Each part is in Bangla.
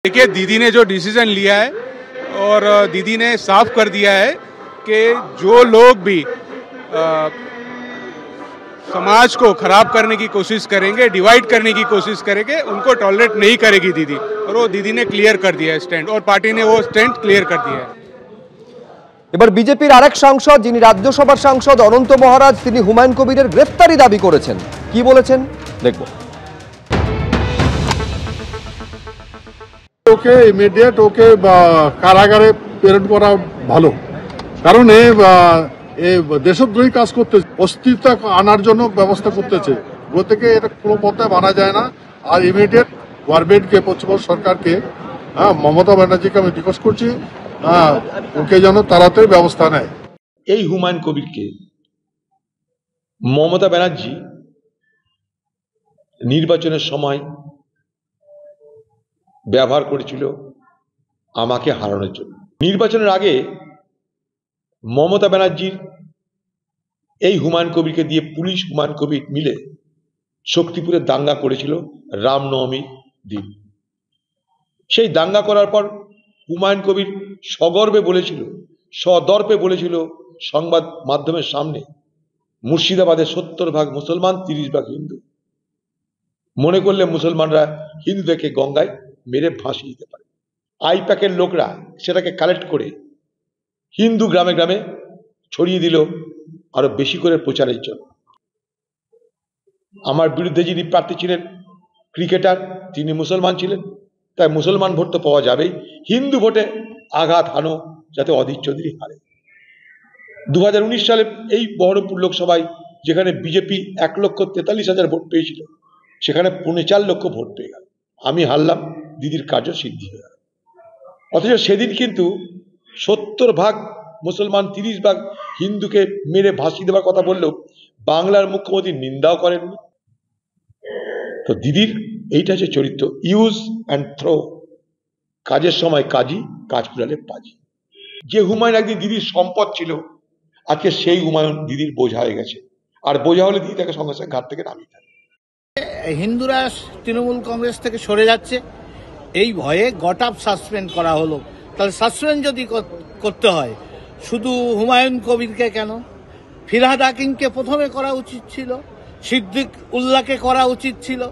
देखिए, दीदी ने जो डिसीजन लिया है और दीदी ने साफ कर दिया है कि जो लोग भी समाज को खराब करने की कोशिश करेंगे, डिवाइड करने की कोशिश करेंगे, उनको टॉलरेट नहीं करेगी दीदी। और वो दीदी ने क्लियर कर दिया है स्टैंड, और पार्टी ने वो स्टैंड क्लियर कर दिया है। এবার বিজেপির আরেক সাংসদ যিনি রাজ্যসভার সাংসদ অনন্ত মহারাজ তিনি হুমায়ুন কবিরের গ্রেফতারি দাবি করেছেন। কি বলেছেন দেখব। ওকে ইমিডিয়েট ওকে কারাগারে প্রেরণ করা ভালো, কারণ এ দেশদ্রোহী কাজ করতে, অস্তিত্ব আনার জন্য ব্যবস্থা করতেছে। ও থেকে এটা কোনো পথে মানা যায় না। আর ইমিডিয়েট গভর্নমেন্টকে, পশ্চিমবঙ্গ সরকারকে, মমতা ব্যানার্জিকে আমি রিকোয়েস্ট করছি ওকে যেন তাড়াতাড়ি ব্যবস্থা নেয়। এই হুমায়ুন কবিরকে মমতা ব্যানার্জি নির্বাচনের সময় ব্যবহার করেছিল আমাকে হারানোর জন্য। নির্বাচনের আগে মমতা ব্যানার্জির এই হুমায়ুন কবিরকে দিয়ে পুলিশ হুমায়ুন কবির মিলে শক্তিপুরে দাঙ্গা করেছিল রামনবমীর দিন। সেই দাঙ্গা করার পর হুমায়ুন কবির সগর্বে বলেছিল, সদর্পে বলেছিল সংবাদ মাধ্যমের সামনে, মুর্শিদাবাদের 70% মুসলমান, 30% হিন্দু। মনে করলে মুসলমানরা হিন্দুদেরকে গঙ্গায় মেরে ফাঁসি দিতে পারে। আইপ্যাকের লোকরা সেটাকে কালেক্ট করে হিন্দু গ্রামে গ্রামে ছড়িয়ে দিল আরো বেশি করে প্রচারের জন্য। আমার বিরুদ্ধে যিনি প্রার্থী ছিলেন ক্রিকেটার, তিনি মুসলমান ছিলেন, তাই মুসলমান ভোট তো পাওয়া যাবেই, হিন্দু ভোটে আঘাত হানো যাতে অধীর চৌধুরী হারে। 2019 সালে এই বহরমপুর লোকসভায় যেখানে বিজেপি 1,43,000 ভোট পেয়েছিল, সেখানে 4.5 লক্ষ ভোট পেয়ে গেল। আমি হারলাম, দিদির কার্য সিদ্ধি হয়ে গেল। অথচ সেদিন কিন্তু 70% মুসলমান, 30% হিন্দুকে মেরে ভাসিয়ে দেওয়ার কথা বললেও বাংলার মুখ্যমন্ত্রী নিন্দাও করেননি। তো দিদির এইটা হচ্ছে চরিত্র, ইউজ অ্যান্ড থ্রো। কাজের সময় কাজী, কাজ কুড়ালে পাজি। যে হুমায়ুন একদিন দিদির সম্পদ ছিল, আজকে সেই হুমায়ুন দিদির বোঝা হয়ে গেছে। আর বোঝা হলে দিদি তাকে সঙ্গে সঙ্গে ঘাট থেকে নামিয়ে দেয়। হিন্দুরা তৃণমূল কংগ্রেস থেকে সরে যাচ্ছে, এই ভয়ে গট আপ সাসপেন্ড করা হলো। তাহলে সাসপেন্ড যদি করতে হয়, শুধু হুমায়ুন কবিরকে কেন, ফিরহাদ হাকিমকে প্রথমে করা উচিত ছিল, সিদ্দিক উল্লাহকে করা উচিত ছিল।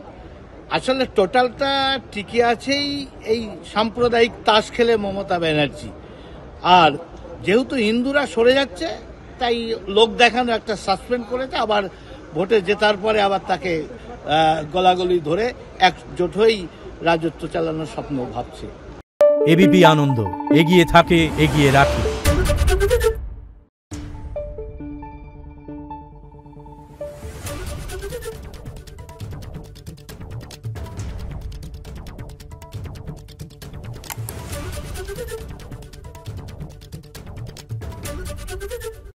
আসলে টোটালটা টিকে আছেই এই সাম্প্রদায়িক তাস খেলে মমতা ব্যানার্জি। আর যেহেতু হিন্দুরা সরে যাচ্ছে, তাই লোক দেখানো একটা সাসপেন্ড করেছে, আবার ভোটে জেতার পরে আবার তাকে গলাগলি ধরে একজোট হয়েই রাজত্ব চালানোর স্বপ্ন ভাবছে। এবিপি আনন্দ, এগিয়ে থাকে, এগিয়ে রাখে। Thank you.